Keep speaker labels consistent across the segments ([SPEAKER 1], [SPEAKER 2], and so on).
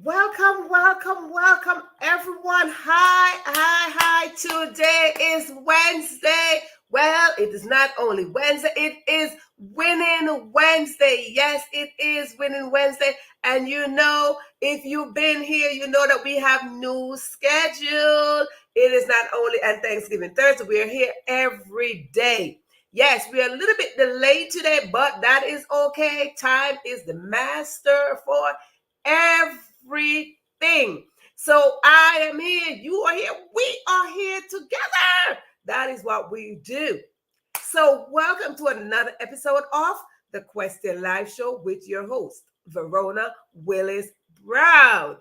[SPEAKER 1] Welcome, welcome, welcome, everyone. Hi. Today is Wednesday. Well, it is not only Wednesday, it is Winning Wednesday. Yes, it is Winning Wednesday. And if you've been here, you know that we have new schedule. It is not only on Thanksgiving Thursday, we are here every day. Yes, we are a little bit delayed today, but that is okay. Time is the master for everything. So I am here, you are here, we are here together. That is what we do. So welcome to another episode of the Question Live Show with your host, Verona Willis-Brown.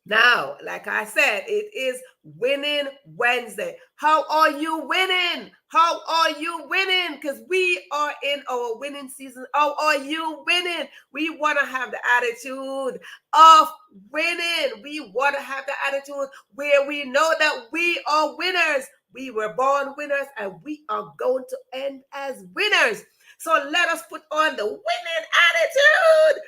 [SPEAKER 1] Now, like I said, it is Winning Wednesday. How are you winning? How are you winning? Because we are in our winning season. How are you winning? We want to have the attitude of winning. We want to have the attitude where we know that we are winners. We were born winners and we are going to end as winners. So let us put on the winning attitude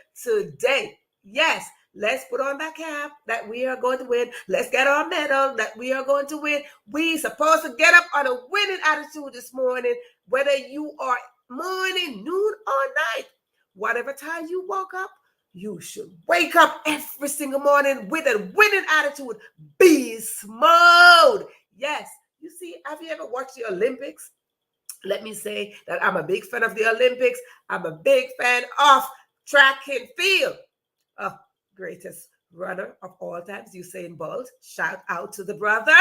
[SPEAKER 1] today. Yes. Let's put on that cap that we are going to win. Let's get our medal that we are going to win. We supposed to get up on a winning attitude this morning, whether you are morning, noon, or night. Whatever time you woke up, you should wake up every single morning with a winning attitude. Beast mode. Yes. You see, have you ever watched the Olympics? Let me say that I'm a big fan of the Olympics. I'm a big fan of track and field. Greatest runner of all times, Usain Bolt. Shout out to the brother.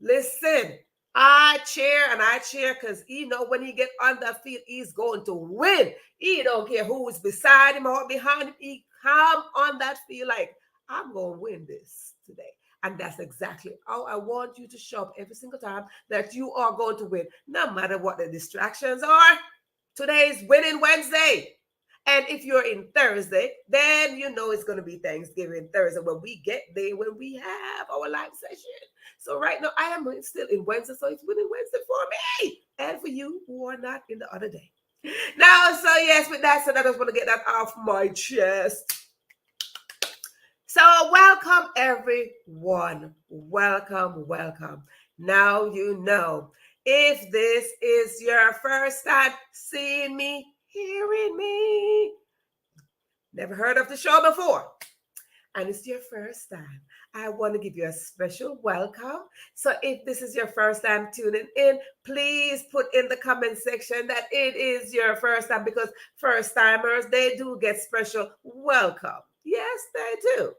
[SPEAKER 1] Listen, I cheer because when he get on the field, he's going to win. He don't care who is beside him or behind him. He come on that field like, I'm going to win this today. And that's exactly how I want you to show up every single time that you are going to win, no matter what the distractions are. Today's Winning Wednesday. And if you're in Thursday, then you know it's going to be Thanksgiving Thursday when we get there, when we have our live session. So right now, I am still in Wednesday, so it's Winning Wednesday for me and for you who are not in the other day. Now, so yes, with that said, I just want to get that off my chest. So welcome, everyone. Welcome. Now you know. If this is your first time seeing me, hearing me, never heard of the show before, and it's your first time, I want to give you a special welcome. So if this is your first time tuning in, please put in the comment section that it is your first time, because first timers, they do get special welcome. Yes, they do.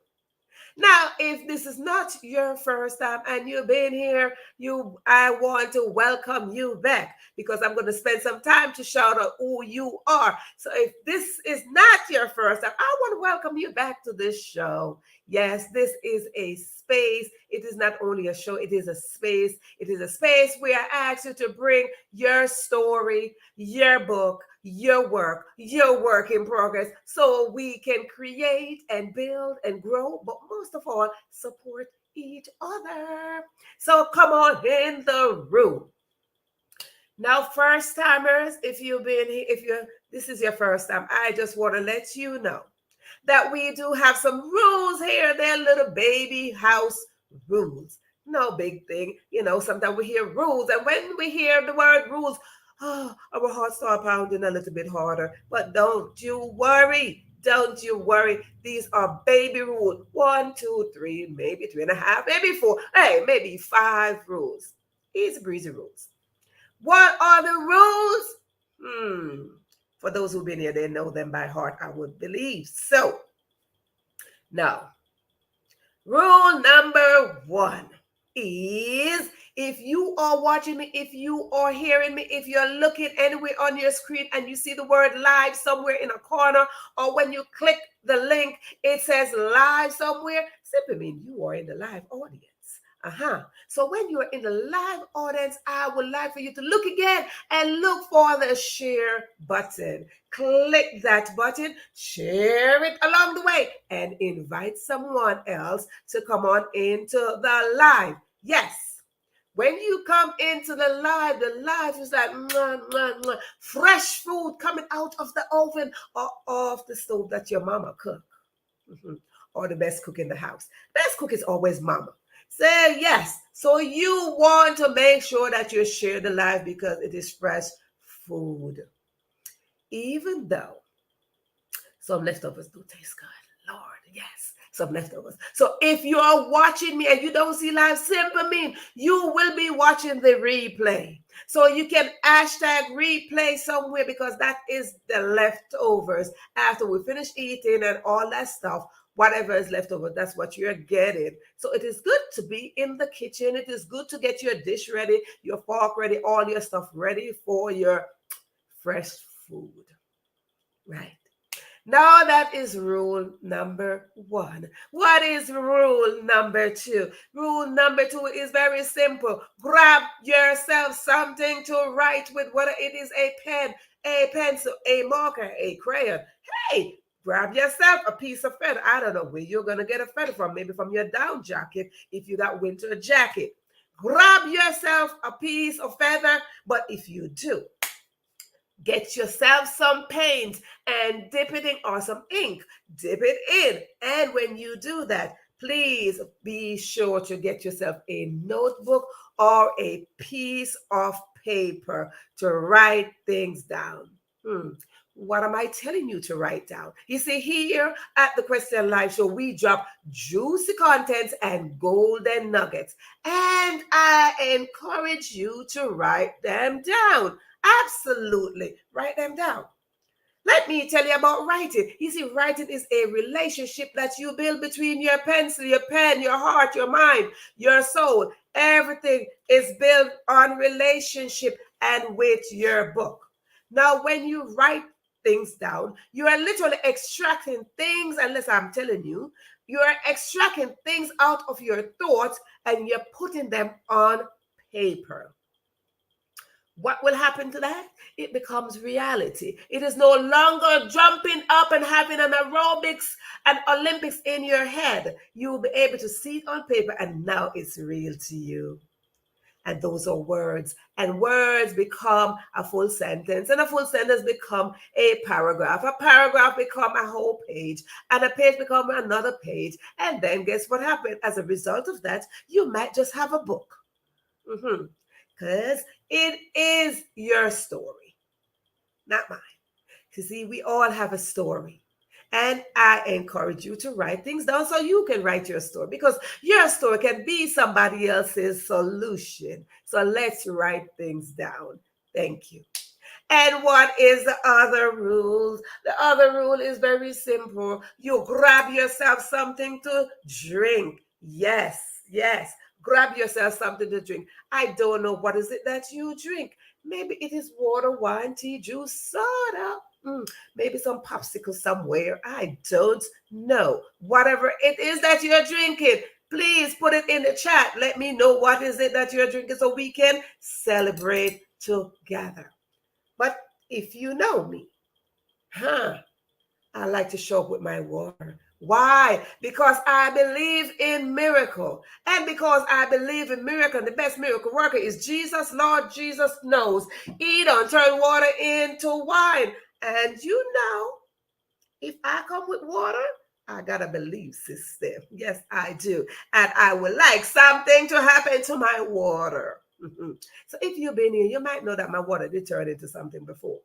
[SPEAKER 1] Now, if this is not your first time and you've been here, I want to welcome you back, because I'm going to spend some time to shout out who you are. So if this is not your first time, I want to welcome you back to this show. Yes, this is a space. It is not only a show, it is a space. It is a space where I ask you to bring your story, your book, your work in progress, so we can create and build and grow, but most of all, support each other. So come on in the room. Now, first timers, if this is your first time, I just want to let you know that we do have some rules here. They're little baby house rules. No big thing. Sometimes we hear rules, and when we hear the word rules, our hearts start pounding a little bit harder. But don't you worry. Don't you worry. These are baby rules. 1, 2, 3, maybe 3.5, maybe 4. Hey, maybe 5 rules. Easy breezy rules. What are the rules? For those who've been here, they know them by heart, I would believe. So, now, rule number 1 is, if you are watching me, if you are hearing me, if you're looking anywhere on your screen and you see the word live somewhere in a corner, or when you click the link, it says live somewhere, simply mean you are in the live audience. So when you're in the live audience, I would like for you to look again and look for the share button. Click that button, share it along the way, and invite someone else to come on into the live. Yes. When you come into the live is like fresh food coming out of the oven or off the stove that your mama cooked. or the best cook in the house. Best cook is always mama. Say yes. So you want to make sure that you share the life because it is fresh food. Even though some leftovers do taste good. Lord, yes, some leftovers. So if you are watching me and you don't see live, simply mean you will be watching the replay. So you can hashtag replay somewhere because that is the leftovers. After we finish eating and all that stuff, whatever is left over, that's what you're getting. So it is good to be in the kitchen. It is good to get your dish ready, your fork ready, all your stuff ready for your fresh food. Right. Now that is rule number 1. What is rule number 2? Rule number 2 is very simple. Grab yourself something to write with, whether it is a pen, a pencil, a marker, a crayon. Hey, grab yourself a piece of feather. I don't know where you're going to get a feather from. Maybe from your down jacket if you got winter jacket. Grab yourself a piece of feather. But if you do, get yourself some paint and dip it in, or some ink. Dip it in. And when you do that, please be sure to get yourself a notebook or a piece of paper to write things down. What am I telling you to write down? You see, here at the Question Live Show, we drop juicy contents and golden nuggets. And I encourage you to write them down. Absolutely. Write them down. Let me tell you about writing. You see, writing is a relationship that you build between your pencil, your pen, your heart, your mind, your soul. Everything is built on relationship and with your book. Now, when you write things down, you are literally extracting things, unless I'm telling you, you are extracting things out of your thoughts and you're putting them on paper. What will happen to that? It becomes reality. It is no longer jumping up and having an aerobics and Olympics in your head. You will be able to see it on paper, and now it's real to you. And those are words. And words become a full sentence. And a full sentence become a paragraph. A paragraph become a whole page. And a page become another page. And then guess what happened? As a result of that, you might just have a book. Because it is your story, not mine. You see, we all have a story. And I encourage you to write things down so you can write your story, because your story can be somebody else's solution. So let's write things down. Thank you. And what is the other rule? The other rule is very simple. You grab yourself something to drink. Yes, yes. Grab yourself something to drink. I don't know what is it that you drink. Maybe it is water, wine, tea, juice, soda. Maybe some popsicle somewhere. I don't know. Whatever it is that you're drinking, please put it in the chat. Let me know what is it that you're drinking so we can celebrate together. But if you know me, I like to show up with my water. Why? Because I believe in miracle. And because I believe in miracle, the best miracle worker is Jesus. Lord Jesus knows. He don't turn water into wine. And you know, if I come with water, I got a belief system. Yes, I do. And I would like something to happen to my water. So if you've been here, you might know that my water did turn into something before.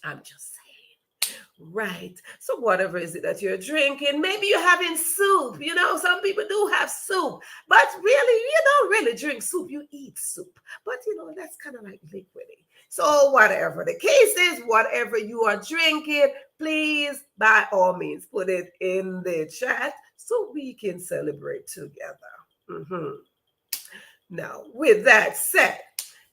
[SPEAKER 1] I'm just saying. Right. So whatever is it that you're drinking, maybe you're having soup. You know, some people do have soup, but really, you don't really drink soup. You eat soup, but you know, that's kind of like liquidy. So whatever the case is, whatever you are drinking, please, by all means, put it in the chat so we can celebrate together. Now, with that said,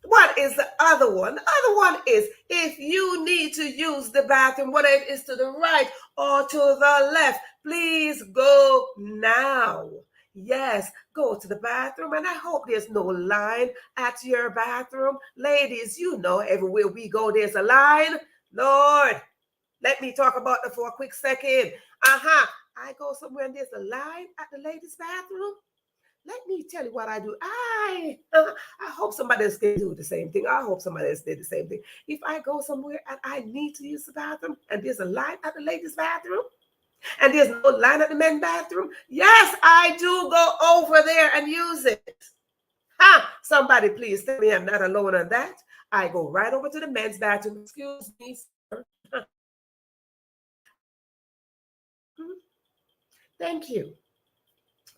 [SPEAKER 1] what is the other one? The other one is if you need to use the bathroom, whether it is to the right or to the left, please go now. Yes, go to the bathroom, and I hope there's no line at your bathroom. Ladies, you know everywhere we go, there's a line. Lord, let me talk about that for a quick second. I go somewhere and there's a line at the ladies' bathroom. Let me tell you what I do. I hope somebody else can do the same thing. I hope somebody else did the same thing. If I go somewhere and I need to use the bathroom and there's a line at the ladies' bathroom, And there's no line at the men's bathroom. Yes, I do go over there and use it. Ha! Somebody please tell me I'm not alone on that. I go right over to the men's bathroom. Excuse me, sir. Thank you.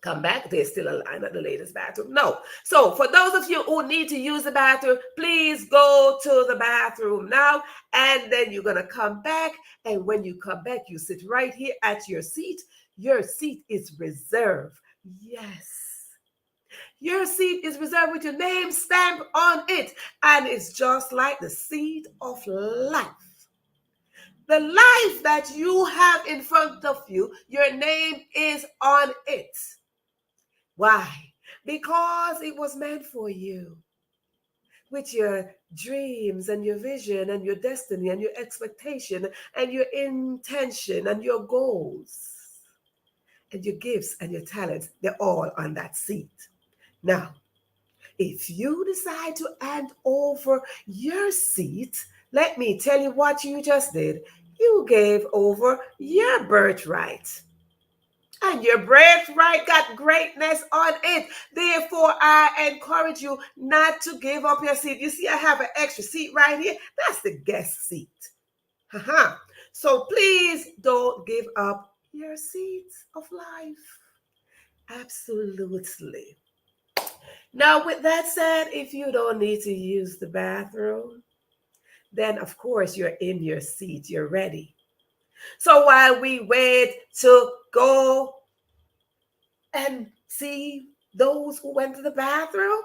[SPEAKER 1] Come back, there's still a line at the ladies' bathroom. No. So for those of you who need to use the bathroom, please go to the bathroom now. And then you're going to come back. And when you come back, you sit right here at your seat. Your seat is reserved. Yes. Your seat is reserved with your name stamped on it. And it's just like the seed of life. The life that you have in front of you, your name is on it. Why? Because it was meant for you. With your dreams and your vision and your destiny and your expectation and your intention and your goals and your gifts and your talents, they're all on that seat. Now, if you decide to hand over your seat, let me tell you what you just did. You gave over your birthright. And your birthright got greatness on it. Therefore, I encourage you not to give up your seat. You see, I have an extra seat right here. That's the guest seat. So please don't give up your seat of life. Absolutely. Now, with that said, if you don't need to use the bathroom, then of course you're in your seat. You're ready. So while we wait to go and see those who went to the bathroom,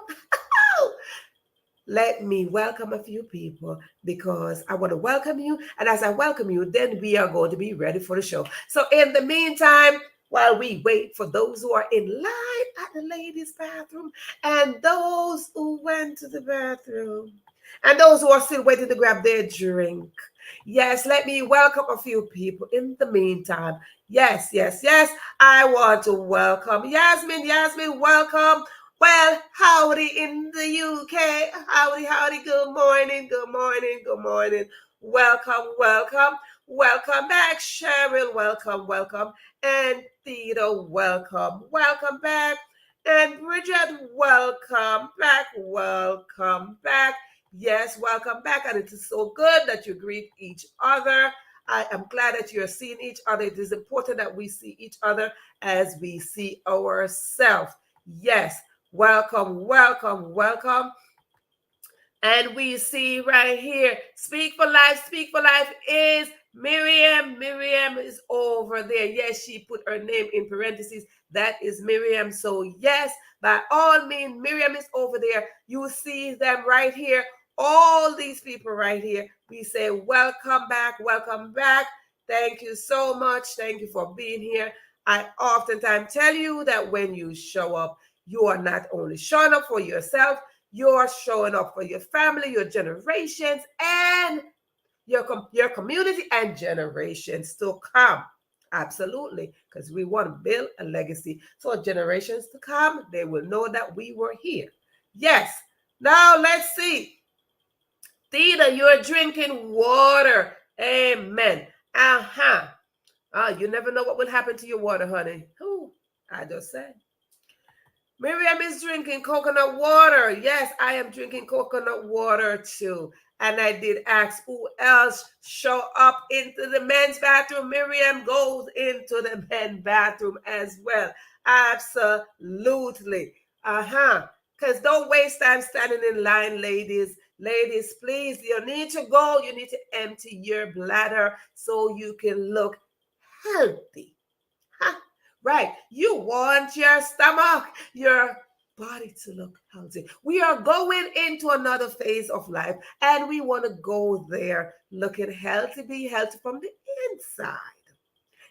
[SPEAKER 1] let me welcome a few people because I want to welcome you. And as I welcome you, then we are going to be ready for the show. So in the meantime, while we wait for those who are in line at the ladies' bathroom and those who went to the bathroom and those who are still waiting to grab their drink. Yes, let me welcome a few people in the meantime. Yes, I want to welcome Yasmin. Yasmin, welcome. Well, howdy in the UK. Howdy. Good morning. Welcome back, Cheryl. Welcome. And Theda, welcome back. And Bridget, welcome back. Yes, welcome back. And it is so good that you greet each other. I am glad that you're seeing each other. It is important that we see each other as we see ourselves. Yes, welcome. And we see right here, Speak for Life is Miriam. Miriam is over there. Yes, she put her name in parentheses. That is Miriam. So yes, by all means, Miriam is over there. You see them right here. All these people right here. We say, welcome back. Thank you so much. Thank you for being here. I oftentimes tell you that when you show up, you are not only showing up for yourself, you're showing up for your family, your generations, and your community and generations to come. Absolutely, because we want to build a legacy. So generations to come, they will know that we were here. Yes. Now let's see. Theda, you're drinking water. Amen. You never know what will happen to your water, honey. Ooh, I just said. Miriam is drinking coconut water. Yes, I am drinking coconut water too. And I did ask who else show up into the men's bathroom. Miriam goes into the men's bathroom as well. Absolutely. Because don't waste time standing in line, ladies. Ladies, please, you need to go. You need to empty your bladder so you can look healthy. Right. You want your stomach, your body to look healthy. We are going into another phase of life and we want to go there looking healthy, be healthy from the inside.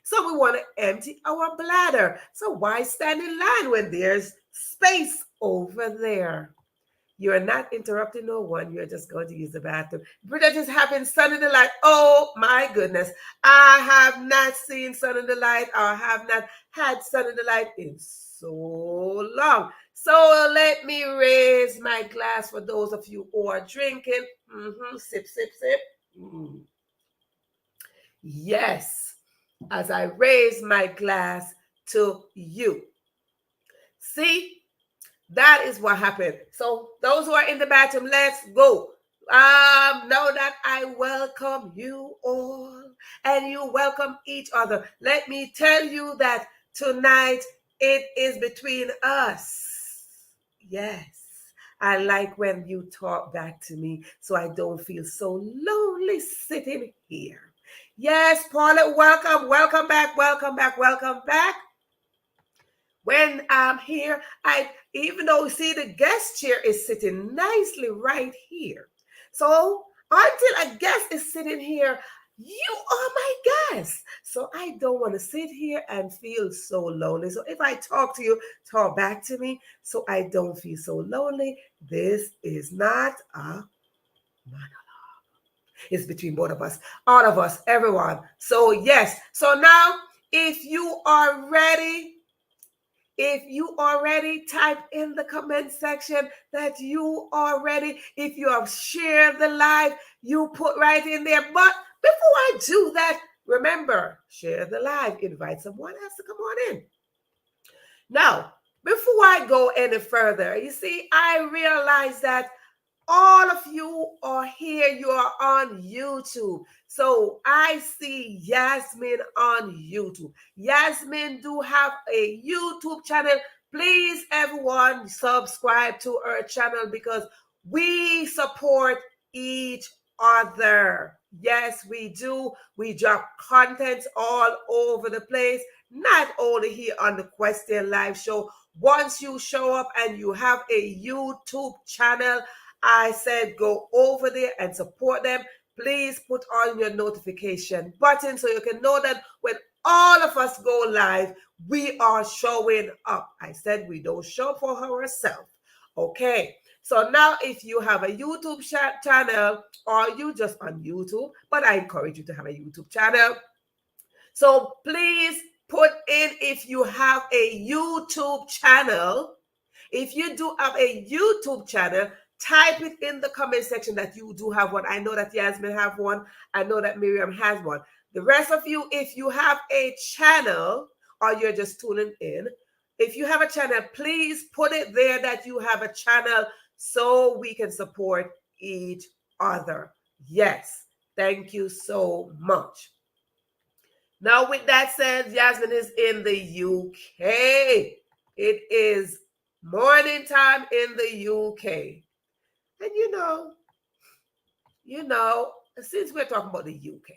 [SPEAKER 1] So we want to empty our bladder. So why stand in line when there's space over there? You're not interrupting no one. You're just going to use the bathroom. Bridget is having sun in the light. Oh my goodness. I have not seen sun in the light. I have not had sun in the light in so long. So let me raise my glass for those of you who are drinking. Sip. Yes. as I raise my glass to you. See, that is what happened. So those who are in the bathroom, let's go. Know that I welcome you all and you welcome each other. Let me tell you that tonight it is between us. Yes. I like when you talk back to me so I don't feel so lonely sitting here. Yes, Paula, welcome, welcome back, welcome back, welcome back. When I'm here, even though see the guest chair is sitting nicely right here. So until a guest is sitting here, you are my guest. So I don't want to sit here and feel so lonely. So if I talk to you, talk back to me so I don't feel so lonely. This is not a monologue. It's between both of us, all of us, everyone. So yes. So now, if you are ready, type in the comment section that you are ready. If you have shared the live, you put right in there. But before I do that, remember, share the live. Invite someone else to come on in. Now, before I go any further, you see, I realize that all of you are here. You are on YouTube. So I see Yasmin on YouTube. Yasmin do have a YouTube channel. Please, everyone, subscribe to her channel because we support each other. Yes, we do. We drop content all over the place, not only here on the Question Live Show. Once you show up and you have a YouTube channel, I said go over there and support them. Please put on your notification button so you can know that when all of us go live, we are showing up. I said we don't show for ourselves. Okay. So now if you have a YouTube channel or you just on YouTube, but I encourage you to have a YouTube channel. So please put in if you have a YouTube channel. If you do have a YouTube channel, type it in the comment section that you do have one. I know that Yasmin have one. I know that Miriam has one. The rest of you, if you have a channel or you're just tuning in, if you have a channel, please put it there that you have a channel so we can support each other. Yes, thank you so much. Now, with that said, Yasmin is in the UK. It is morning time in the UK. And you know, since we're talking about the UK,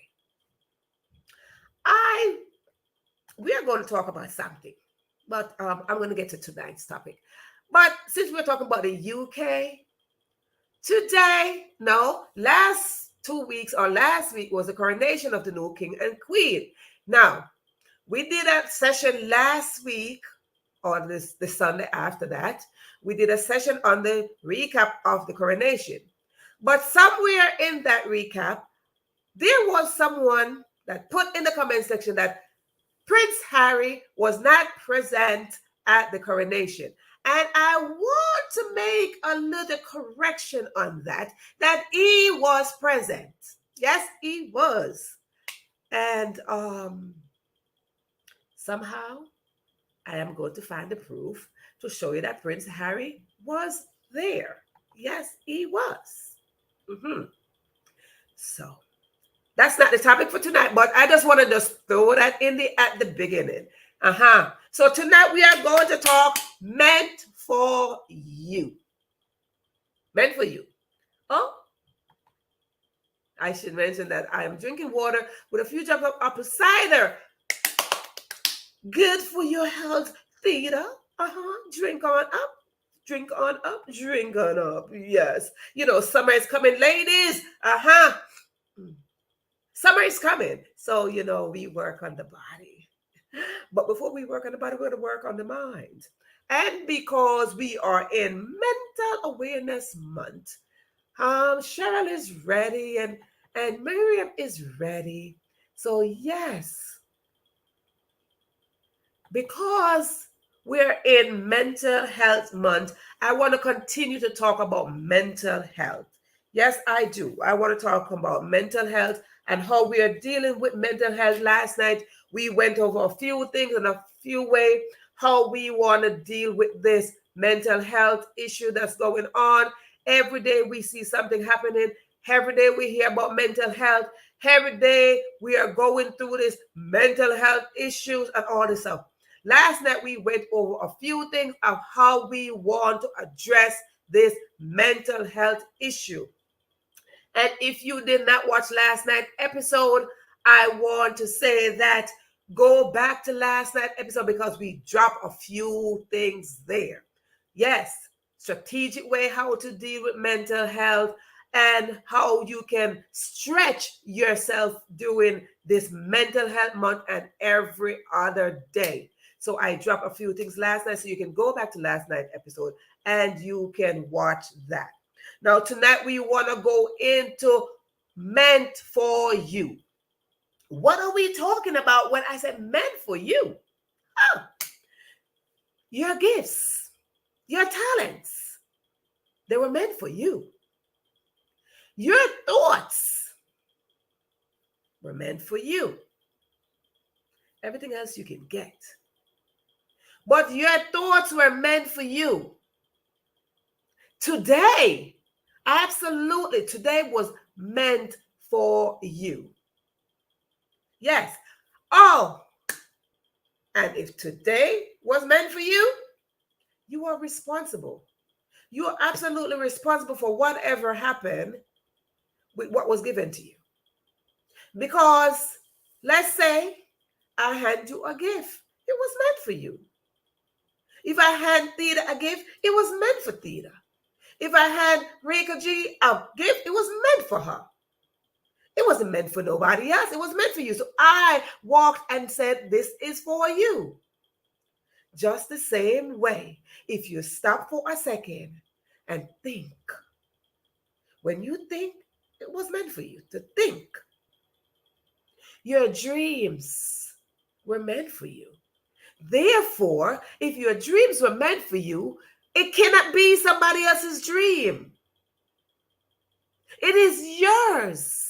[SPEAKER 1] we are going to talk about something, but I'm going to get to tonight's topic. But since we're talking about the UK, last 2 weeks or last week was the coronation of the new king and queen. Now, we did a session last week, or the Sunday after that. We did a session on the recap of the coronation. But somewhere in that recap, there was someone that put in the comment section that Prince Harry was not present at the coronation. And I want to make a little correction on that he was present. Yes, he was. And somehow I am going to find the proof to show you that Prince Harry was there. Yes, he was. So that's not the topic for tonight, but I just want to just throw that at the beginning. So tonight we are going to talk meant for you. Meant for you. Oh, I should mention that I am drinking water with a few drops of apple cider. Good for your health, Theta. Drink on up. Drink on up. Drink on up. Yes. Summer is coming, ladies. Summer is coming. So, we work on the body. But before we work on the body, we're going to work on the mind. And because we are in Mental Awareness Month, Cheryl is ready and Miriam is ready. So, yes. Because we're in Mental Health Month, I want to continue to talk about mental health. Yes, I do. I want to talk about mental health and how we are dealing with mental health. Last night, We went over a few things and a few ways how we want to deal with this mental health issue that's going on. Every day we see something happening. Every day we hear about mental health. Every day we are going through this mental health issues and all this stuff. Last night we went over a few things of how we want to address this mental health issue. And if you did not watch last night's episode, I want to say that go back to last night's episode because we dropped a few things there. Yes, strategic way how to deal with mental health and how you can stretch yourself during this mental health month and every other day. So I dropped a few things last night, so you can go back to last night's episode and you can watch that. Now, tonight we want to go into meant for you. What are we talking about when I said meant for you? Oh, your gifts, your talents, they were meant for you. Your thoughts were meant for you. Everything else you can get. But your thoughts were meant for you. Today, absolutely, today was meant for you. Yes. Oh, and if today was meant for you, you are responsible. You are absolutely responsible for whatever happened with what was given to you. Because let's say I hand you a gift. It was meant for you. If I hand Theta a gift, it was meant for Theta. If I hand Rika G a gift, it was meant for her. It wasn't meant for nobody else. It was meant for you. So I walked and said, this is for you. Just the same way, if you stop for a second and think, when you think, it was meant for you to think. Your dreams were meant for you. Therefore, if your dreams were meant for you, it cannot be somebody else's dream. It is yours.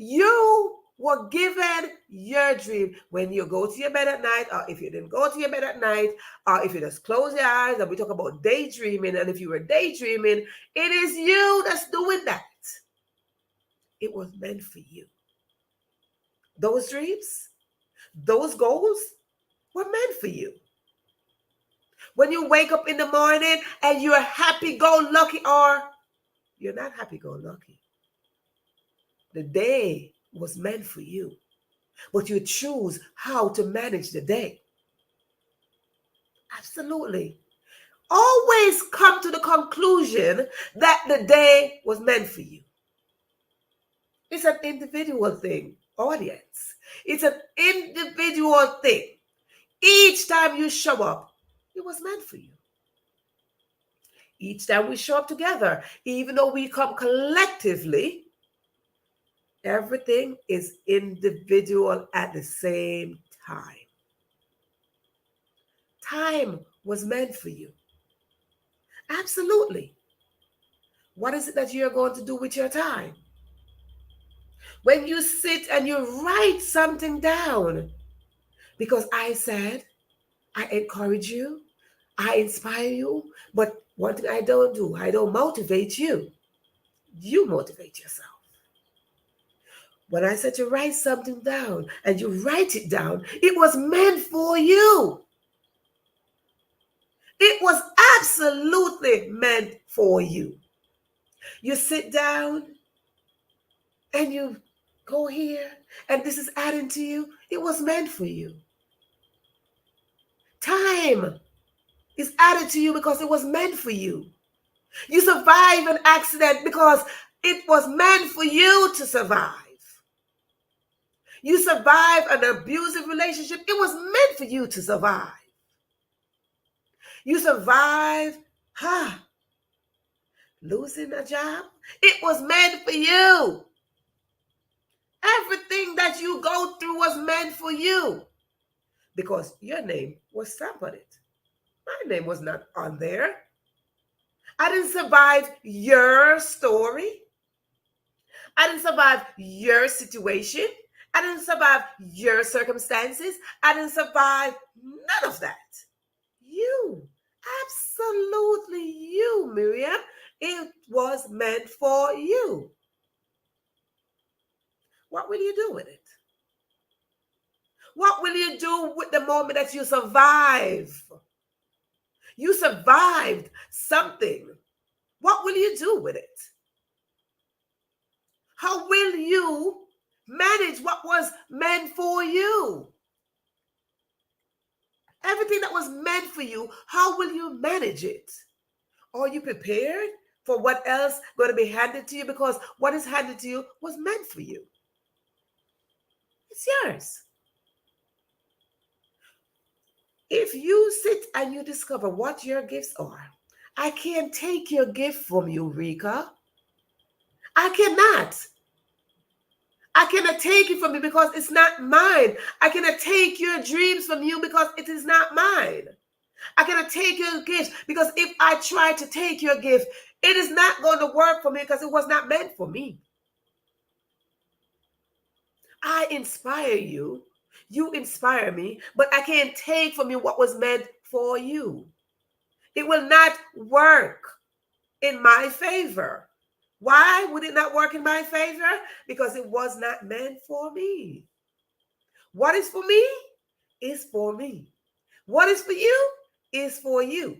[SPEAKER 1] You were given your dream. When you go to your bed at night, or if you didn't go to your bed at night, or if you just close your eyes, and we talk about daydreaming, and if you were daydreaming, it is you that's doing that. It was meant for you. Those dreams, those goals were meant for you. When you wake up in the morning and you're happy-go-lucky, or you're not happy-go-lucky, the day was meant for you, but you choose how to manage the day. Absolutely. Always come to the conclusion that the day was meant for you. It's an individual thing, audience. It's an individual thing. Each time you show up, it was meant for you. Each time we show up together, even though we come collectively, everything is individual at the same time. Time was meant for you. Absolutely. What is it that you're going to do with your time? When you sit and you write something down, because I said, I encourage you, I inspire you, but one thing I don't do, I don't motivate you. You motivate yourself. When I said to write something down and you write it down, it was meant for you. It was absolutely meant for you. You sit down and you go here and this is adding to you. It was meant for you. Time is added to you because it was meant for you. You survive an accident because it was meant for you to survive. You survive an abusive relationship. It was meant for you to survive. You survive losing a job. It was meant for you. Everything that you go through was meant for you because your name was stamped on it. My name was not on there. I didn't survive your story. I didn't survive your situation. I didn't survive your circumstances. I didn't survive none of that. You. Absolutely you, Miriam. It was meant for you. What will you do with it? What will you do with the moment that you survive? You survived something. What will you do with it? How will you manage what was meant for you? Everything that was meant for you, how will you manage it? Are you prepared for what else going to be handed to you? Because what is handed to you was meant for you. It's yours. If you sit and you discover what your gifts are, I can't take your gift from you, Rika. I cannot. I cannot take it from you because it's not mine. I cannot take your dreams from you because it is not mine. I cannot take your gift because if I try to take your gift, it is not going to work for me because it was not meant for me. I inspire you. You inspire me, but I can't take from you what was meant for you. It will not work in my favor. Why would it not work in my favor? Because it was not meant for me. What is for me is for me. What is for you is for you.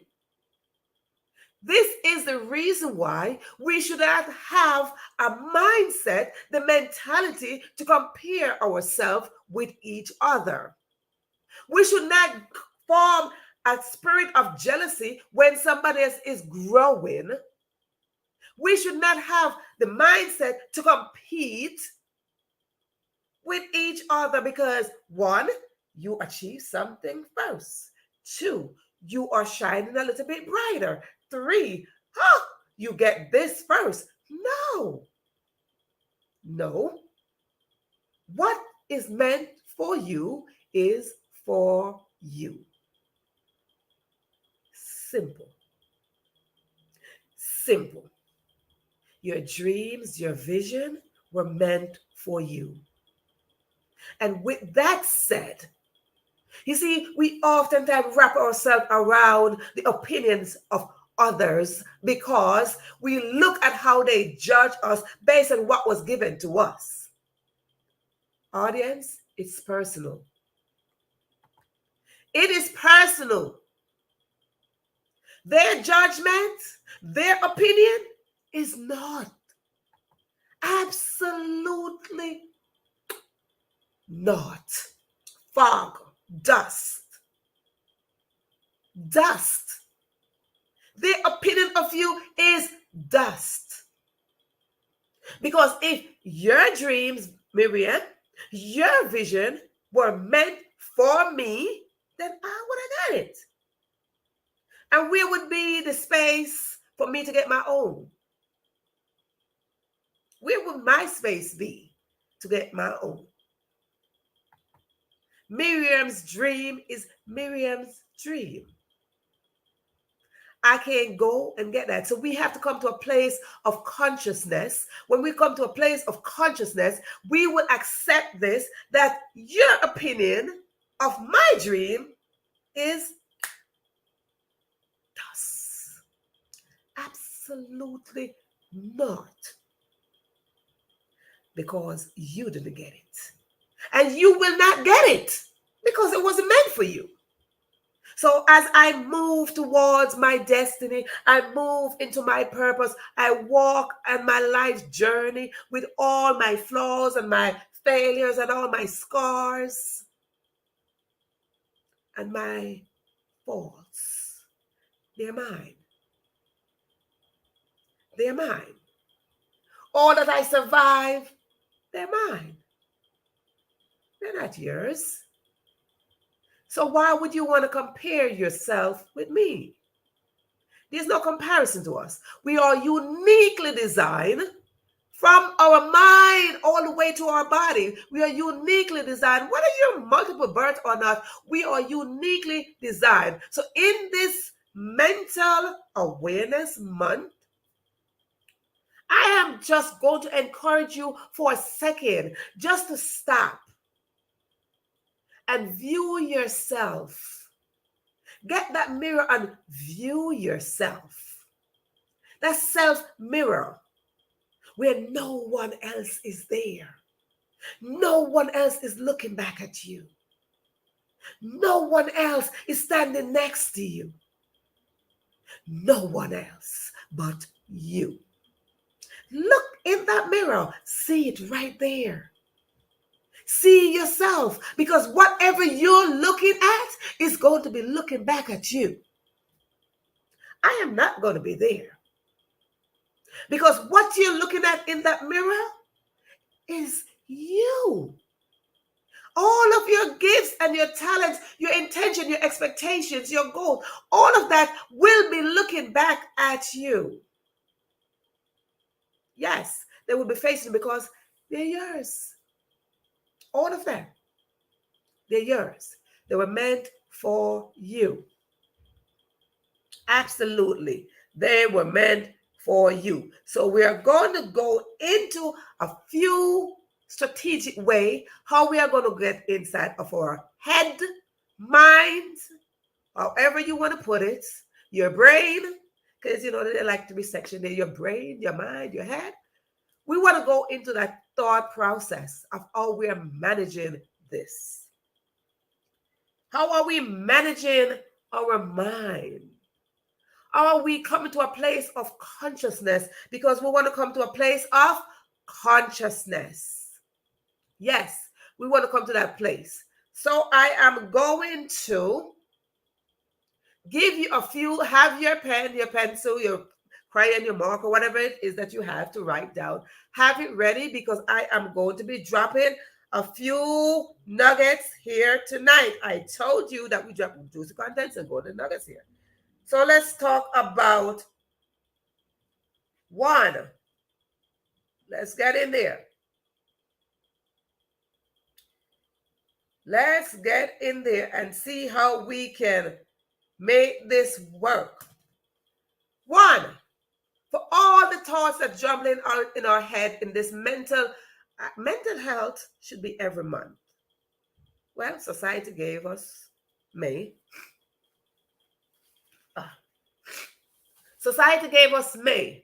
[SPEAKER 1] This is the reason why we should not have a mindset, the mentality to compare ourselves with each other. We should not form a spirit of jealousy when somebody else is growing. We should not have the mindset to compete with each other because one, you achieve something first. Two, you are shining a little bit brighter. Three, you get this first. No. What is meant for you is for you. Simple. Simple. Your dreams, your vision were meant for you. And with that said, you see, we oftentimes wrap ourselves around the opinions of others because we look at how they judge us based on what was given to us. Audience, it's personal. It is personal. Their judgment, their opinion is not. Absolutely not. Fog, dust. Dust. Their opinion of you is dust. Because if your dreams, Miriam, your vision were meant for me, then I would have got it. And where would be the space for me to get my own? Where would my space be to get my own? Miriam's dream is Miriam's dream. I can't go and get that. So we have to come to a place of consciousness. When we come to a place of consciousness, we will accept this, that your opinion of my dream is dust. Absolutely not. Because you didn't get it. And you will not get it because it wasn't meant for you. So as I move towards my destiny, I move into my purpose, I walk on my life journey with all my flaws and my failures and all my scars and my faults. They're mine. They're mine. All that I survive, they're mine. They're not yours. So why would you want to compare yourself with me? There's no comparison to us. We are uniquely designed from our mind all the way to our body. We are uniquely designed. Whether you're multiple births or not, we are uniquely designed. So in this mental awareness month, I am just going to encourage you for a second just to stop and view yourself. Get that mirror and view yourself. That self mirror where no one else is there. No one else is looking back at you. No one else is standing next to you. No one else but you. Look in that mirror. See it right there. See yourself, because whatever you're looking at is going to be looking back at you. I am not going to be there, because what you're looking at in that mirror is you. All of your gifts and your talents, your intention, your expectations, your goals, all of that will be looking back at you. Yes, they will be facing, because they're yours. All of them. They're yours. They were meant for you. Absolutely. They were meant for you. So we are going to go into a few strategic way how we are going to get inside of our head, mind, however you want to put it, your brain, because you know they like to be sectioned in your brain, your mind, your head. We want to go into that thought process of how we are managing this. How are we managing our mind? How are we coming to a place of consciousness? Because we want to come to a place of consciousness. Yes, we want to come to that place. So I am going to give you a few, have your pen, your pencil, your crayon, your marker, whatever it is that you have to write down. Have it ready, because I am going to be dropping a few nuggets here tonight. I told you that we drop juicy contents and golden nuggets here. So let's talk about one. Let's get in there. Let's get in there and see how we can make this work. One, for all the thoughts that jumbling out in our head in this mental health should be every month. Well, society gave us May. Society gave us May.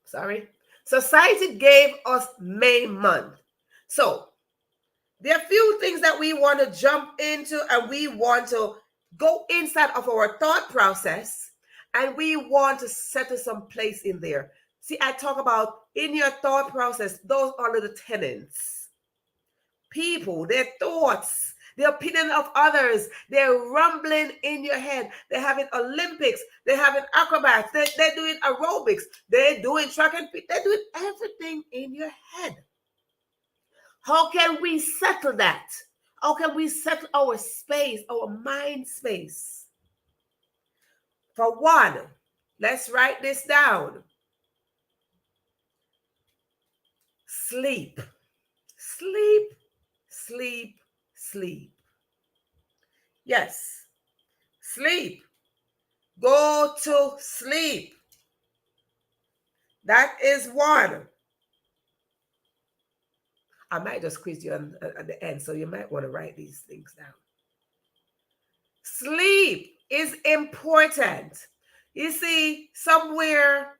[SPEAKER 1] Sorry. Society gave us May month. So there are a few things that we want to jump into, and we want to go inside of our thought process, and we want to settle some place in there. See, I talk about in your thought process, those are little tenants. People, their thoughts, the opinion of others, they're rumbling in your head. They're having Olympics, they're having acrobats, they're doing aerobics, they're doing track and field, they're doing everything in your head. How can we settle that? How can we settle our space, our mind space? For one, let's write this down. Sleep. Sleep, sleep, sleep. Yes, sleep. Go to sleep. That is one. I might just quiz you at the end, so you might want to write these things down. Sleep is important. You see, somewhere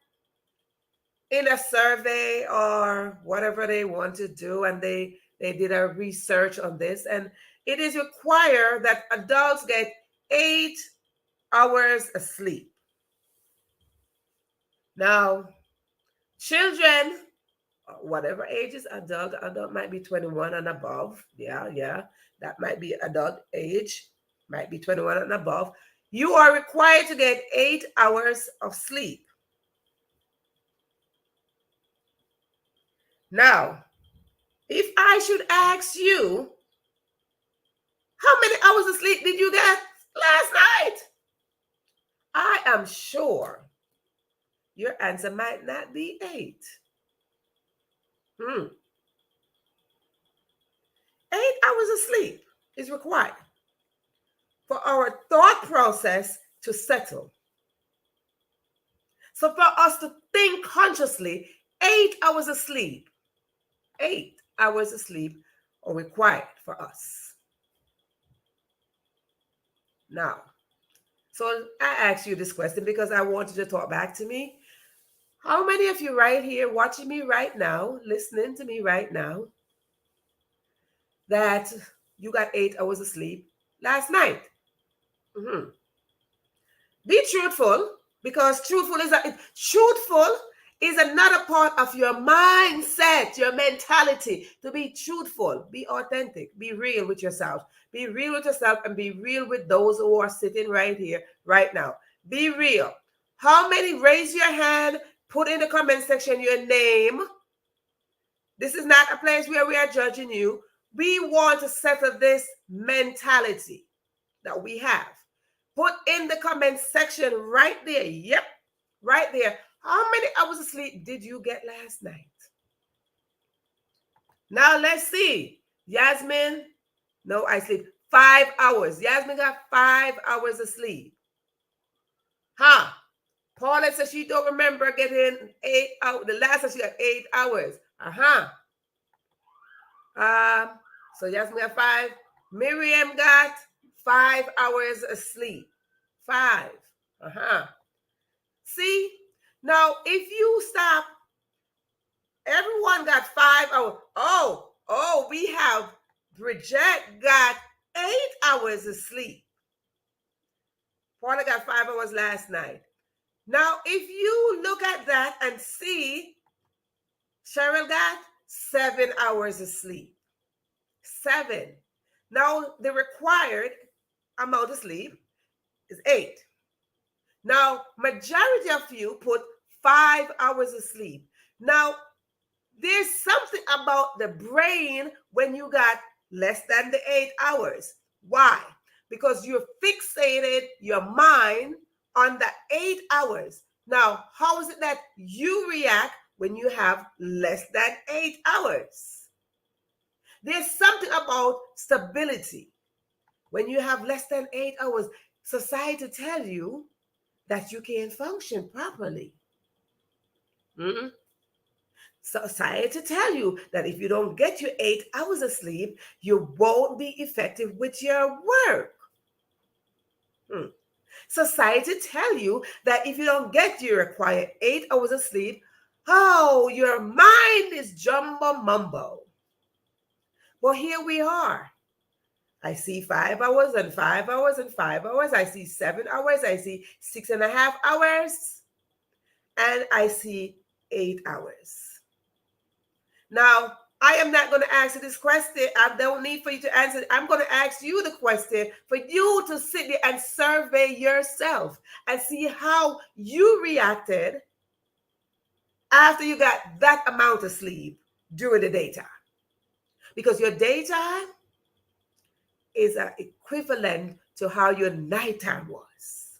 [SPEAKER 1] in a survey or whatever they want to do, and they did a research on this, and it is required that adults get 8 hours of sleep. Now, children, whatever ages, adult might be 21 and above. Yeah, that might be adult age, might be 21 and above. You are required to get 8 hours of sleep. Now, if I should ask you, how many hours of sleep did you get last night? I am sure your answer might not be 8. 8 hours of sleep is required for our thought process to settle. So for us to think consciously, 8 hours of sleep, 8 hours of sleep are required for us. Now, so I asked you this question because I want you to talk back to me. How many of you right here watching me right now, listening to me right now, that you got 8 hours of sleep last night? Mm-hmm. Be truthful, because truthful is another part of your mindset, your mentality. To be truthful, be authentic, be real with yourself. Be real with yourself and be real with those who are sitting right here, right now. Be real. How many? Raise your hand, put in the comment section your name. This is not a place where we are judging you. We want to settle this mentality that we have. Put in the comment section right there. Yep, right there. How many hours of sleep did you get last night? Now let's see. Yasmin, no, I sleep 5 hours. Yasmin got 5 hours of sleep. Huh? Paulette says she don't remember getting 8 hours. The last time she got 8 hours. So Yasmin got 5. Miriam got 5 hours of sleep. 5. See? Now, if you stop, everyone got 5 hours. We have Bridget got 8 hours of sleep. Paula got 5 hours last night. Now, if you look at that and see, Cheryl got 7 hours of sleep. 7. Now, the required amount of sleep is 8. Now, majority of you put 5 hours of sleep. Now, there's something about the brain when you got less than the 8 hours. Why? Because you fixated your mind on the 8 hours. Now, how is it that you react when you have less than 8 hours? There's something about stability. When you have less than 8 hours, society tells you that you can't function properly. Society tell you that if you don't get your 8 hours of sleep, you won't be effective with your work. Society tell you that if you don't get your required 8 hours of sleep, your mind is jumbo mumbo. Well, here we are. I see 5 hours and 5 hours and 5 hours. I see 7 hours. I see 6.5 hours. And I see 8 hours. Now, I am not going to answer this question. I don't need for you to answer it. I'm going to ask you the question for you to sit there and survey yourself and see how you reacted after you got that amount of sleep during the daytime. Because your daytime is equivalent to how your nighttime was.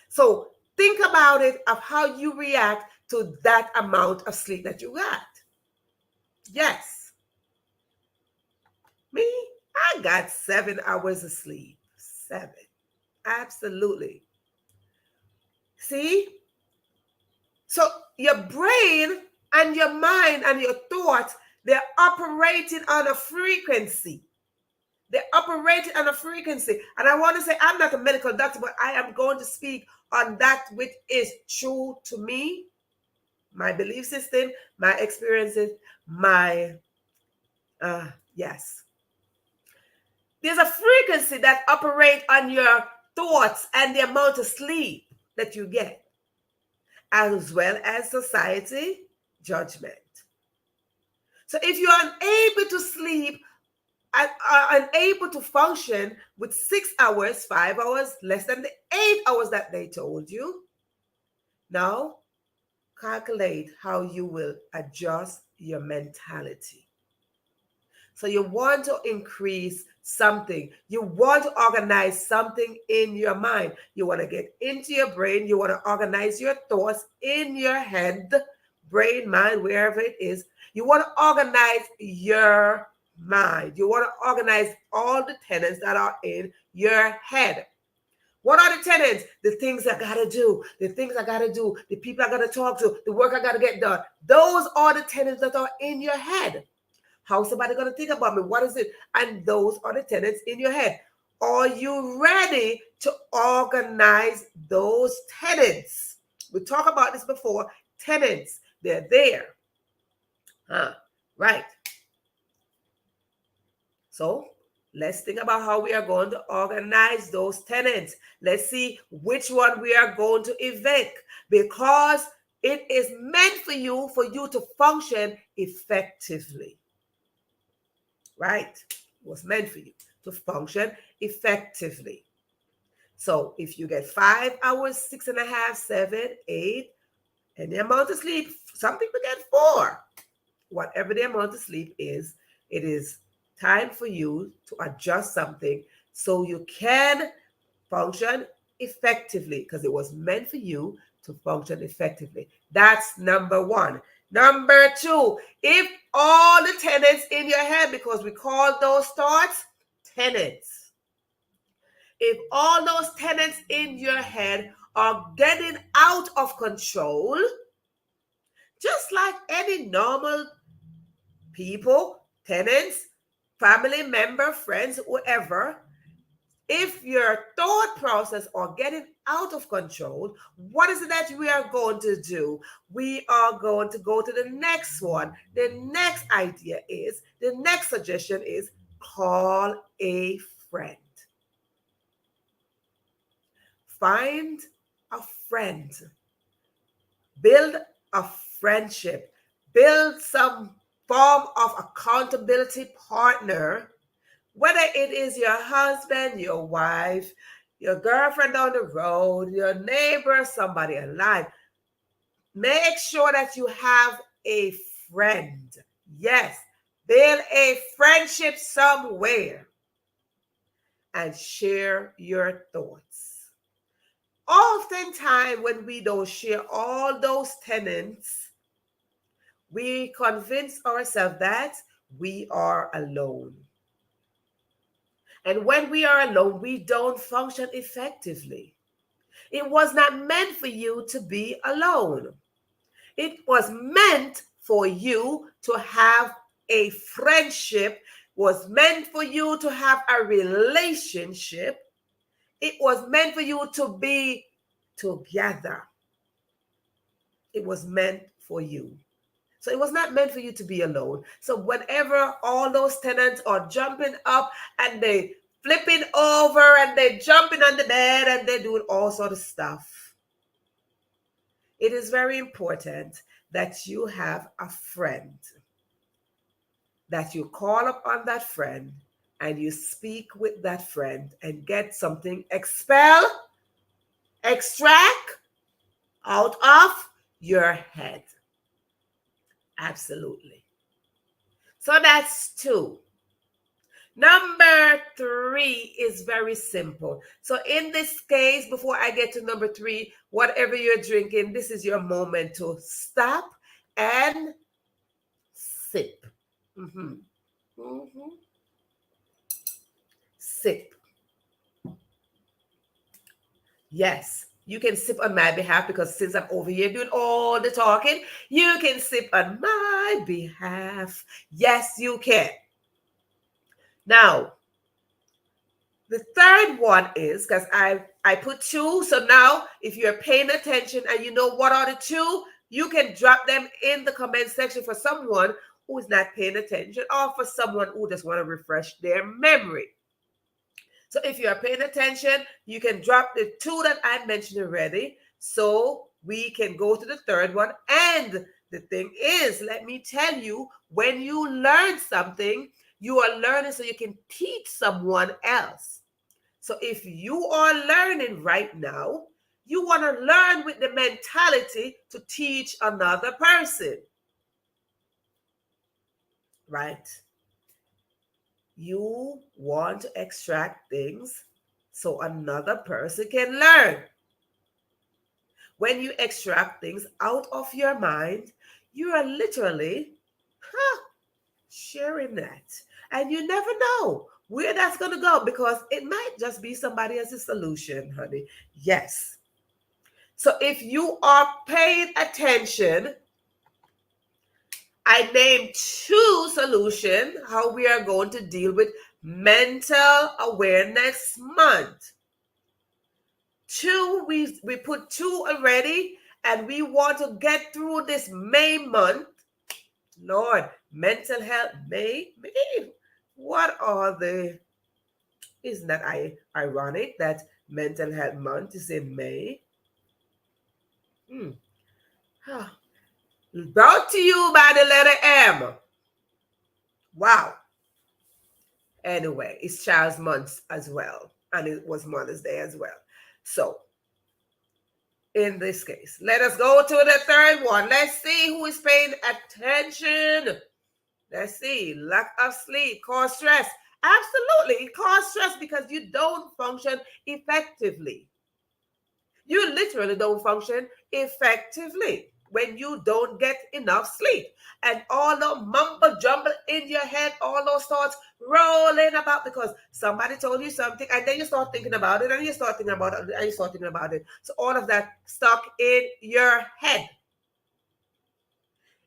[SPEAKER 1] So think about it of how you react to that amount of sleep that you got. Yes. Me, I got 7 hours of sleep. 7. Absolutely. See? So your brain and your mind and your thoughts, they're operating on a frequency. They're operating on a frequency. And I want to say, I'm not a medical doctor, but I am going to speak on that which is true to me, my belief system, my experiences, yes. There's a frequency that operates on your thoughts and the amount of sleep that you get, as well as society judgment. So if you're unable to sleep and are unable to function with 6 hours, 5 hours, less than the 8 hours that they told you, now calculate how you will adjust your mentality. So you want to increase something. You want to organize something in your mind. You want to get into your brain. You want to organize your thoughts in your head, brain, mind, wherever it is. You want to organize your mind. You want to organize all the tenants that are in your head. What are the tenants? The things I gotta do, the things I gotta do, the people I gotta talk to, the work I gotta get done. Those are the tenants that are in your head. How's somebody gonna think about me? What is it? And those are the tenants in your head. Are you ready to organize those tenants? We talked about this before. Tenants, they're there. Right. So let's think about how we are going to organize those tenants. Let's see which one we are going to evict, because it is meant for you to function effectively. Right? It was meant for you to function effectively. So if you get 5 hours, 6.5, 7, 8, any amount of sleep, some people get 4. Whatever the amount of sleep is, it is time for you to adjust something so you can function effectively, because it was meant for you to function effectively. That's number 1. Number 2, if all the tenants in your head, because we call those thoughts tenants, if all those tenants in your head are getting out of control, just like any normal people, tenants, family member, friends, whoever, if your thought process are getting out of control, what is it that we are going to do? We are going to go to the next one. The next idea is, the next suggestion is, call a friend. Find a friend. Build a friendship. Build some form of accountability partner, whether it is your husband, your wife, your girlfriend down the road, your neighbor, somebody alive. Make sure that you have a friend. Yes, build a friendship somewhere and share your thoughts. Oftentimes, when we don't share all those tenants, we convince ourselves that we are alone. And when we are alone, we don't function effectively. It was not meant for you to be alone. It was meant for you to have a friendship, was meant for you to have a relationship. It was meant for you to be together. It was meant for you. So it was not meant for you to be alone. So whenever all those tenants are jumping up and they flipping over and they jumping on the bed and they're doing all sort of stuff, it is very important that you have a friend, that you call upon that friend and you speak with that friend and get something extract out of your head. Absolutely. So that's 2. Number 3 is very simple. So in this case, before I get to number 3, whatever you're drinking, this is your moment to stop and sip. Sip. Yes, you can sip on my behalf, because since I'm over here doing all the talking, you can sip on my behalf. Yes, you can. Now, the third one is, because I put 2, so now if you're paying attention and you know what are the 2, you can drop them in the comment section for someone who is not paying attention, or for someone who just want to refresh their memory. So if you are paying attention, you can drop the 2 that I mentioned already, so we can go to the third one. And the thing is, let me tell you, when you learn something, you are learning so you can teach someone else. So if you are learning right now, you want to learn with the mentality to teach another person. Right? You want to extract things so another person can learn. When you extract things out of your mind, you are literally sharing that. And you never know where that's going to go because it might just be somebody else's solution, honey. Yes. So if you are paying attention, I named 2 solutions how we are going to deal with mental awareness month. 2, we put 2 already, and we want to get through this May month. Lord, mental health, May. What are the, isn't that ironic that mental health month is in May? Huh. Brought to you by the letter M. Wow. Anyway, it's Child's Month as well. And it was Mother's Day as well. So, in this case, let us go to the third one. Let's see who is paying attention. Let's see. Lack of sleep cause stress. Absolutely. It causes stress because you don't function effectively. You literally don't function effectively when you don't get enough sleep. And all the mumble jumble in your head, all those thoughts rolling about because somebody told you something, and then you start thinking about it, and you start thinking about it, and you start thinking about it. So all of that stuck in your head.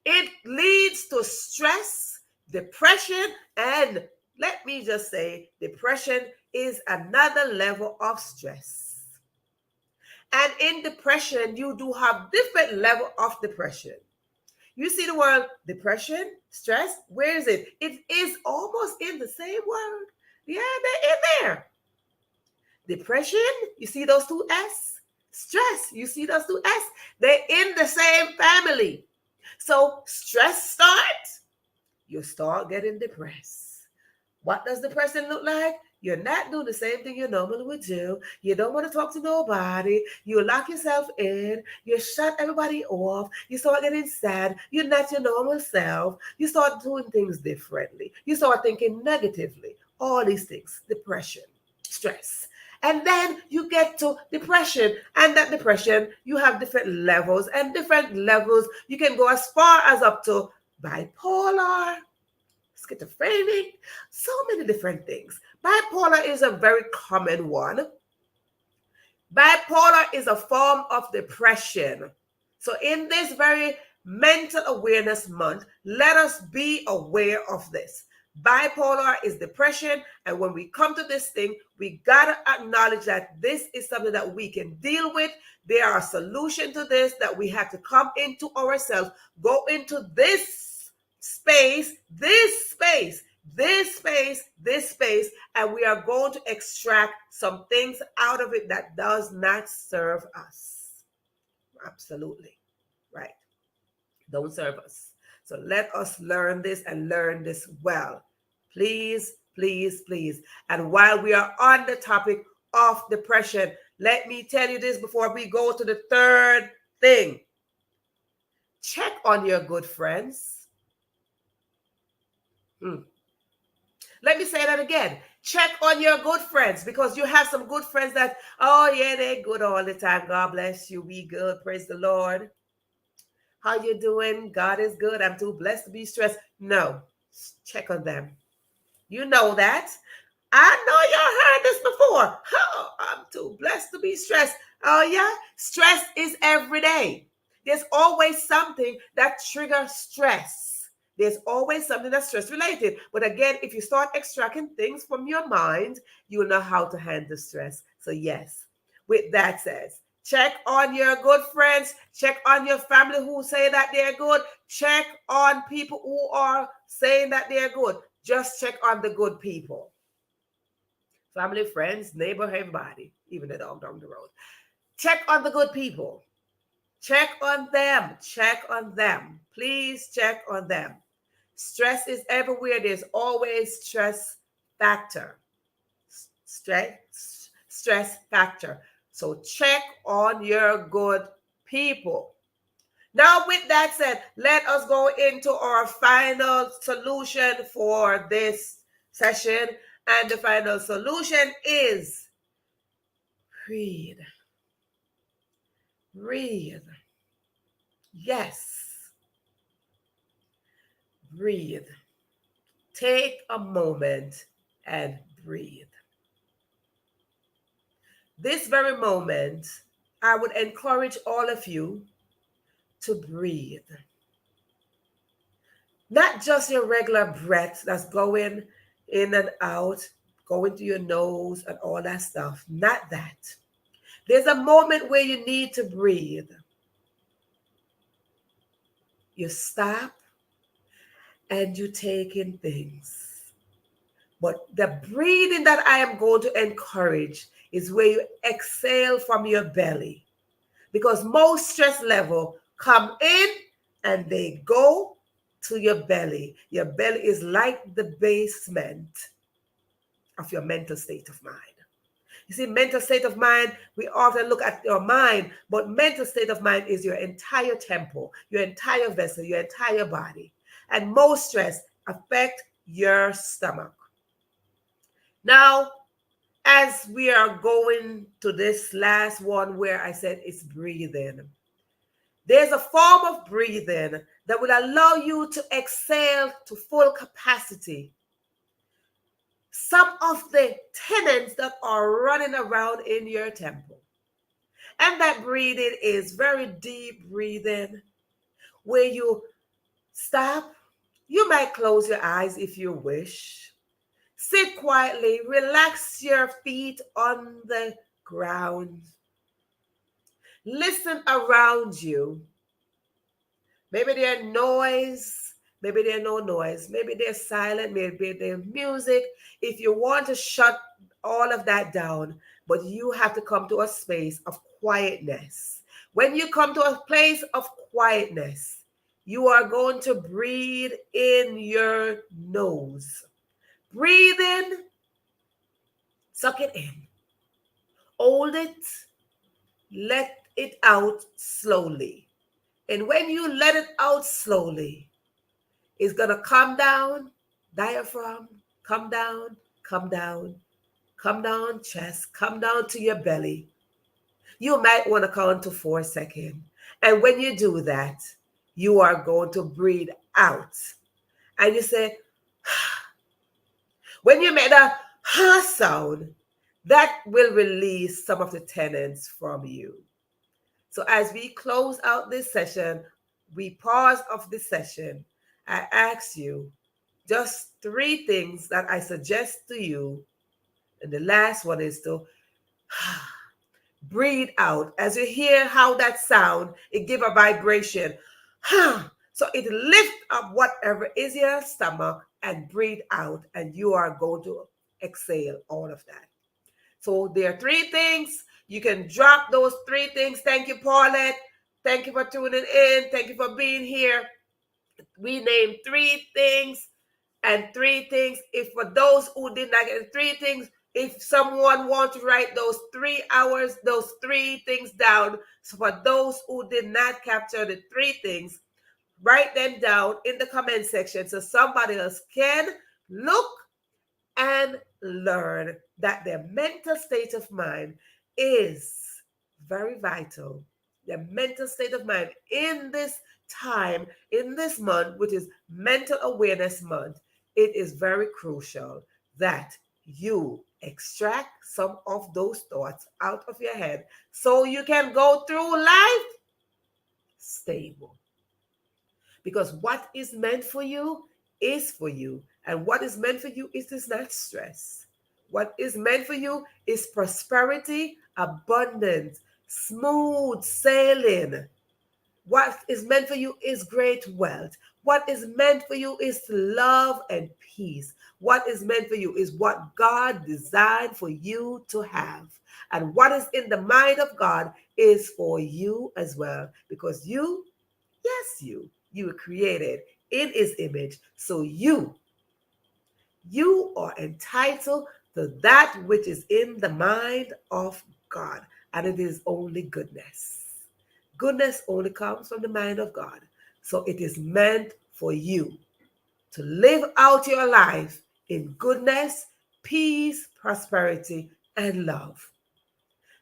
[SPEAKER 1] It leads to stress, depression, and let me just say, depression is another level of stress. And in depression, you do have different level of depression. You see the word depression, stress, where is it? It is almost in the same word. Yeah, they're in there. Depression, you see those 2 S? Stress, you see those 2 S? They're in the same family. So stress starts, you start getting depressed. What does depression look like? You're not doing the same thing you normally would do. You don't want to talk to nobody. You lock yourself in. You shut everybody off. You start getting sad. You're not your normal self. You start doing things differently. You start thinking negatively. All these things. Depression, stress. And then you get to depression. And that depression, you have different levels. And different levels, you can go as far as up to bipolar, schizophrenic, so many different things. Bipolar is a very common one. Bipolar is a form of depression. So in this very mental awareness month, let us be aware of this. Bipolar is depression, and when we come to this thing, we gotta acknowledge that this is something that we can deal with. There are solutions to this that we have to come into ourselves, go into this space, and we are going to extract some things out of it that does not serve us. Absolutely. Right. Don't serve us. So let us learn this and learn this well. Please, please, please. And while we are on the topic of depression, let me tell you this before we go to the third thing. Check on your good friends. Let me say that again. Check on your good friends, because you have some good friends that, oh yeah, they're good all the time. God bless you. We good. Praise the Lord. How you doing? God is good. I'm too blessed to be stressed. No, check on them. You know that. I know y'all heard this before. Oh, I'm too blessed to be stressed. Oh yeah? Stress is every day. There's always something that triggers stress. There's always something that's stress related. But again, if you start extracting things from your mind, you'll know how to handle stress. So yes, with that said, check on your good friends. Check on your family who say that they're good. Check on people who are saying that they're good. Just check on the good people. Family, friends, neighbor, everybody, even the dog down the road. Check on the good people. Check on them. Check on them. Please check on them. Stress is everywhere. There's always stress factor. Stress factor. So check on your good people. Now, with that said, let us go into our final solution for this session. And the final solution is breathe. Breathe. Yes. Breathe. take a moment and breathe. This very moment, I would encourage all of you to breathe. Not just your regular breath that's going in and out, going to your nose and all that stuff. Not that. There's a moment where you need to breathe. You stop and you take in things. But the breathing that I am going to encourage is where you exhale from your belly. Because most stress level come in and they go to your belly. Your belly is like the basement of your mental state of mind. You see, mental state of mind, we often look at your mind, but mental state of mind is your entire temple, your entire vessel, your entire body. And most stress affect your stomach. Now, as we are going to this last one where I said it's breathing, there's a form of breathing that will allow you to exhale to full capacity some of the tenants that are running around in your temple. And that breathing is very deep breathing where you stop. You might close your eyes if you wish. Sit quietly, relax your feet on the ground. Listen around you. Maybe there's noise, maybe there's no noise, maybe there's silent, maybe there's music. If you want to shut all of that down, but you have to come to a space of quietness. When you come to a place of quietness, you are going to breathe in your nose. Breathe in, suck it in, hold it, let it out slowly. And when you let it out slowly, it's going to come down, diaphragm, come down, come down, come down, chest, come down to your belly. You might want to count to 4 seconds. And when you do that, you are going to breathe out. And you say, when you make the ha sound, that will release some of the tenants from you. So as we close out this session, we pause of this session, I ask you just 3 things that I suggest to you. And the last one is to breathe out. As you hear how that sound, it gives a vibration. So it lifts up whatever is your stomach and breathe out, and you are going to exhale all of that. So there are 3 things. You can drop those 3 things. Thank you, Paulette. Thank you for tuning in. Thank you for being here. We named 3 things and 3 things. If for those who did not get 3 things, if someone wants to write those 3 hours, those 3 things down. So for those who did not capture the 3 things, write them down in the comment section so somebody else can look and learn that their mental state of mind is very vital. The mental state of mind in this time, in this month, which is Mental Awareness Month, it is very crucial that you extract some of those thoughts out of your head so you can go through life stable. Because what is meant for you is for you. And what is meant for you is not stress. What is meant for you is prosperity, abundance, smooth sailing. What is meant for you is great wealth. What is meant for you is love and peace. What is meant for you is what God designed for you to have. And what is in the mind of God is for you as well. Because you, yes, you were created in His image. So you are entitled to that which is in the mind of God. And it is only goodness. Goodness only comes from the mind of God. So it is meant for you to live out your life in goodness, peace, prosperity, and love.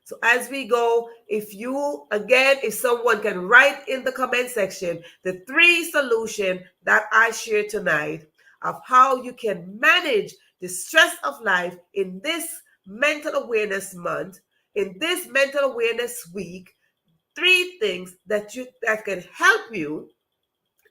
[SPEAKER 1] So as we go, if someone can write in the comment section the 3 solutions that I shared tonight, of how you can manage the stress of life in this mental awareness month, in this mental awareness week. 3 things that can help you.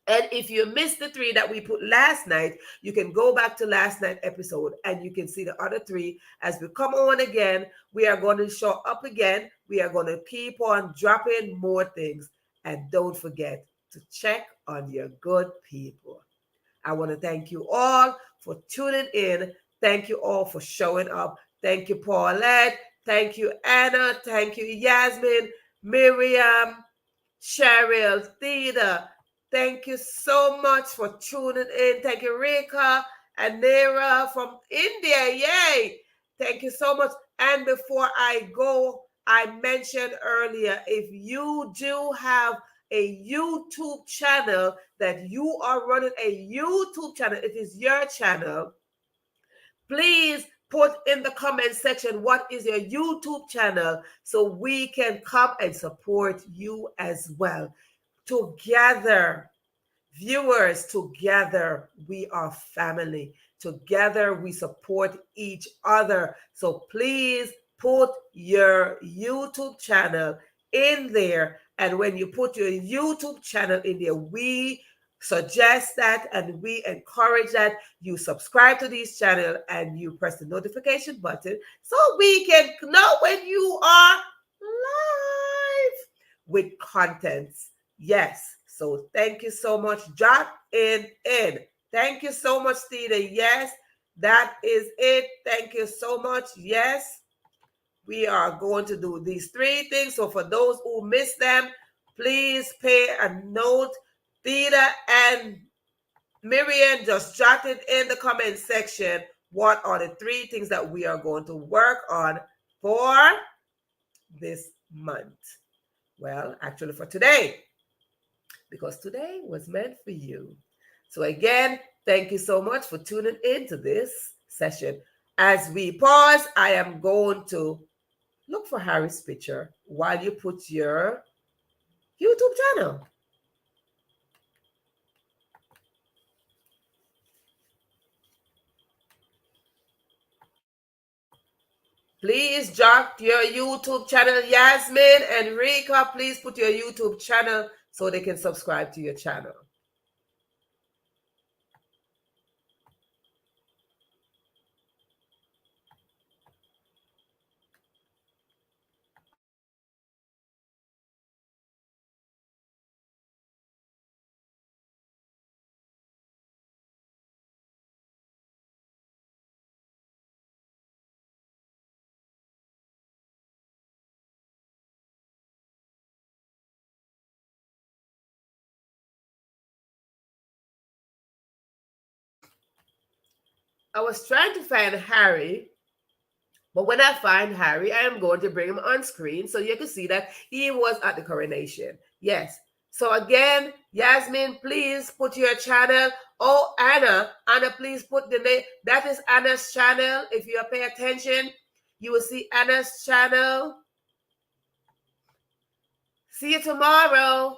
[SPEAKER 1] And if you missed the 3 that we put last night, you can go back to last night's episode and you can see the other 3. As we come on again, we are going to show up again. We are going to keep on dropping more things. And don't forget to check on your good people. I want to thank you all for tuning in. Thank you all for showing up. Thank you, Paulette. Thank you, Anna. Thank you, Yasmin, Miriam, Cheryl, Theda. Thank you so much for tuning in. Thank you, Rika and Nera from India. Yay! Thank you so much. And before I go, I mentioned earlier, if you do have a YouTube channel that you are running a YouTube channel, it is your channel, please put in the comment section what is your YouTube channel so we can come and support you as well. Together, viewers, together we are family. Together we support each other. So please put your YouTube channel in there. And when you put your YouTube channel in there, we suggest that and we encourage that you subscribe to this channel and you press the notification button so we can know when you are live with contents. Yes. So thank you so much. Jot in. Thank you so much, Theda. Yes, that is it. Thank you so much. Yes, we are going to do these 3 things. So for those who missed them, please pay a note. Theda and Miriam, just jot it in the comment section. What are the 3 things that we are going to work on for this month? Well, actually for today, because today was meant for you. So again, thank you so much for tuning in to this session. As we pause, I am going to look for Harry's picture while you put your YouTube channel. Please jot your YouTube channel. Yasmin and Rika, please put your YouTube channel so they can subscribe to your channel. I was trying to find Harry, but when I find Harry, I am going to bring him on screen so you can see that he was at the coronation. Yes. So again, Yasmin, please put your channel. Oh, Anna, please put the name. That is Anna's channel. If you pay attention, you will see Anna's channel. See you tomorrow.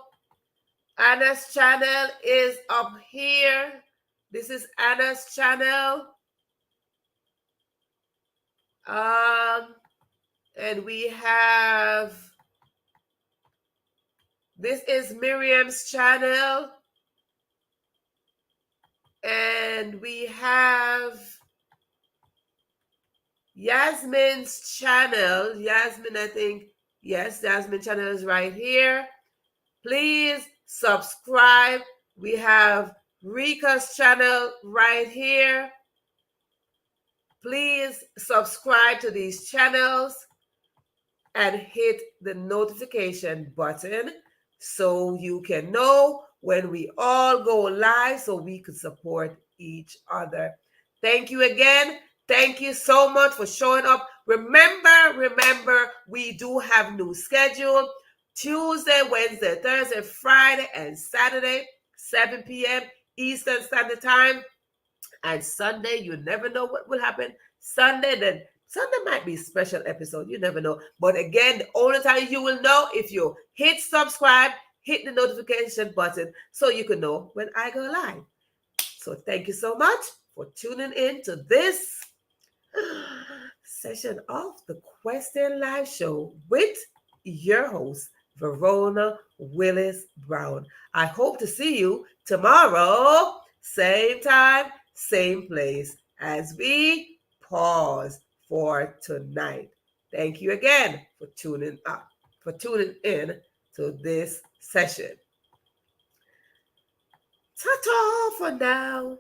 [SPEAKER 1] Anna's channel is up here. This is Anna's channel. And we have, this is Miriam's channel. And we have Yasmin's channel. Yasmin, I think, yes, Yasmin's channel is right here. Please subscribe. We have Rika's channel right here. Please subscribe to these channels and hit the notification button so you can know when we all go live so we can support each other. Thank you again. Thank you so much for showing up. Remember, we do have new schedule. Tuesday, Wednesday, Thursday, Friday, and Saturday, 7 p.m. Eastern Standard Time. And Sunday, you never know what will happen. Sunday might be a special episode. You never know. But again, the only time you will know if you hit subscribe, hit the notification button so you can know when I go live. So thank you so much for tuning in to this session of the Question Live Show with your host, Verona Willis-Brown. I hope to see you tomorrow, same time, same place, as we pause for tonight. Thank you again for tuning in to this session. Ta-ta for now.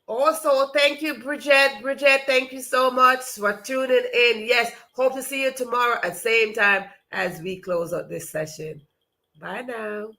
[SPEAKER 1] Also, thank you, Bridget. Bridget, thank you so much for tuning in. Yes, hope to see you tomorrow at the same time as we close out this session. Bye now.